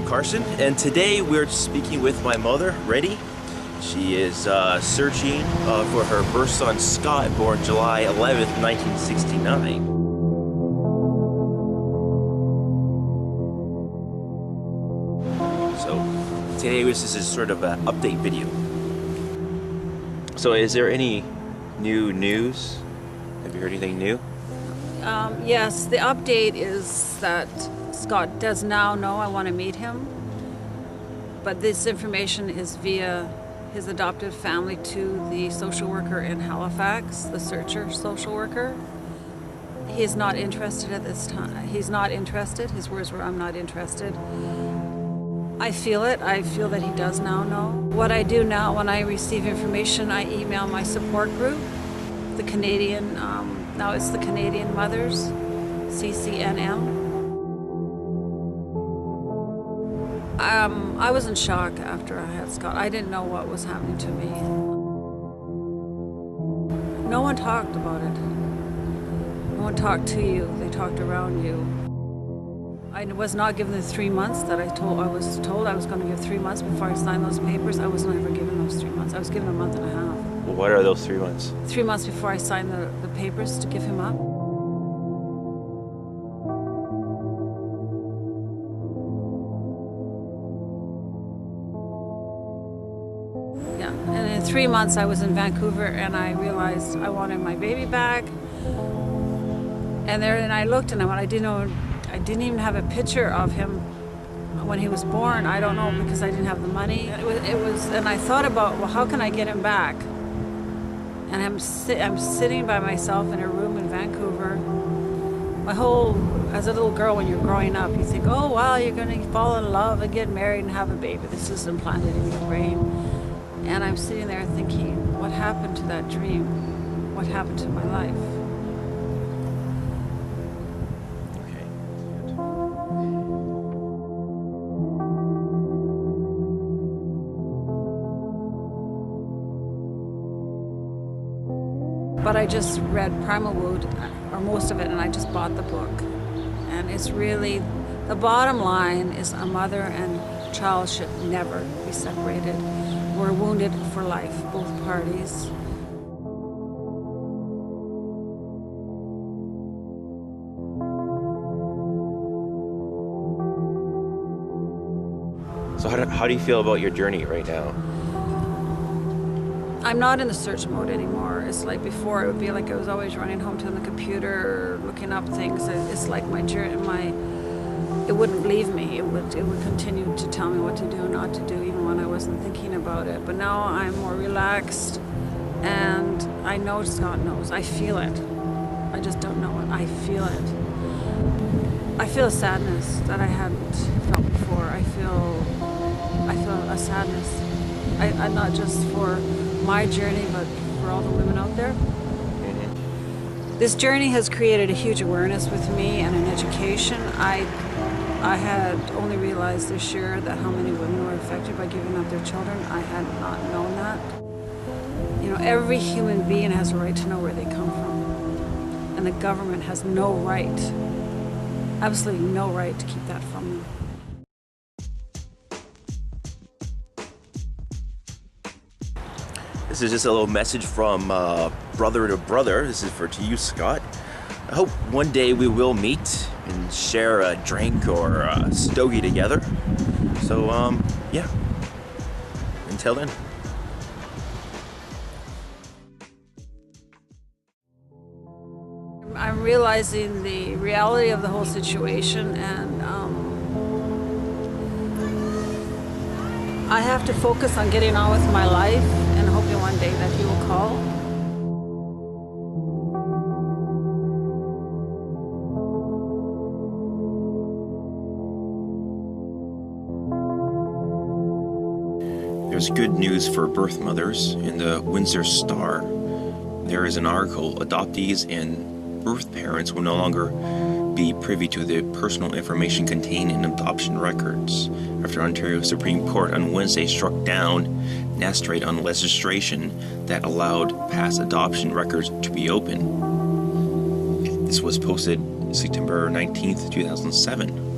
I'm Carson, and today we're speaking with my mother, Rhetty. She is searching for her birth son, Scott, born July 11th, 1969. So today this is sort of an update video. So is there any new news? Have you heard anything new? Yes, the update is that Scott does now know I want to meet him, but this information is via his adopted family to the social worker in Halifax, the searcher social worker. He's not interested at this time. He's not interested. His words were, "I'm not interested." I feel it. I feel that he does now know. What I do now when I receive information, I email my support group, the Canadian, now it's the Canadian Mothers, CCNM. I was in shock after I had Scott. I didn't know what was happening to me. No one talked about it. No one talked to you. They talked around you. I was not given the 3 months that I was told I was going to give 3 months before I signed those papers. I was never given those 3 months. I was given a month and a half. Well, what are those 3 months? 3 months before I signed the papers to give him up. Yeah, and in 3 months I was in Vancouver and I realized I wanted my baby back. And I looked and I didn't even have a picture of him when he was born. I don't know, because I didn't have the money. And I thought about, well, how can I get him back? And I'm sitting by myself in a room in Vancouver. As a little girl, when you're growing up, you think, oh wow, you're gonna fall in love and get married and have a baby. This is implanted in your brain. And I'm sitting there thinking, what happened to that dream? What happened to my life? But I just read Primal Wound, or most of it, and I just bought the book. And it's really, the bottom line is a mother and child should never be separated. We're wounded for life, both parties. So how do you feel about your journey right now? I'm not in the search mode anymore. It's like before, it would be like I was always running home to the computer, looking up things. It's like my journey, it wouldn't leave me. It would continue to tell me what to do and not to do, even when I wasn't thinking about it. But now I'm more relaxed, and I know Scott knows. I feel it. I just don't know it. I feel it. I feel a sadness that I hadn't felt before. I feel a sadness. I not just for my journey, but for all the women out there. Mm-hmm. This journey has created a huge awareness with me and an education. I had only realized this year that how many women were affected by giving up their children. I had not known that. You know, every human being has a right to know where they come from. And the government has no right, absolutely no right to keep that from them. This is just a little message from brother to brother. This is to you, Scott. I hope one day we will meet and share a drink or a stogie together. So, yeah. Until then. I'm realizing the reality of the whole situation, and I have to focus on getting on with my life and hoping one day that he will call. There's good news for birth mothers. In the Windsor Star, there is an article, adoptees and birth parents will no longer be privy to the personal information contained in adoption records after Ontario Supreme Court on Wednesday struck down Nest rate on legislation that allowed past adoption records to be open. This was posted September 19th, 2007.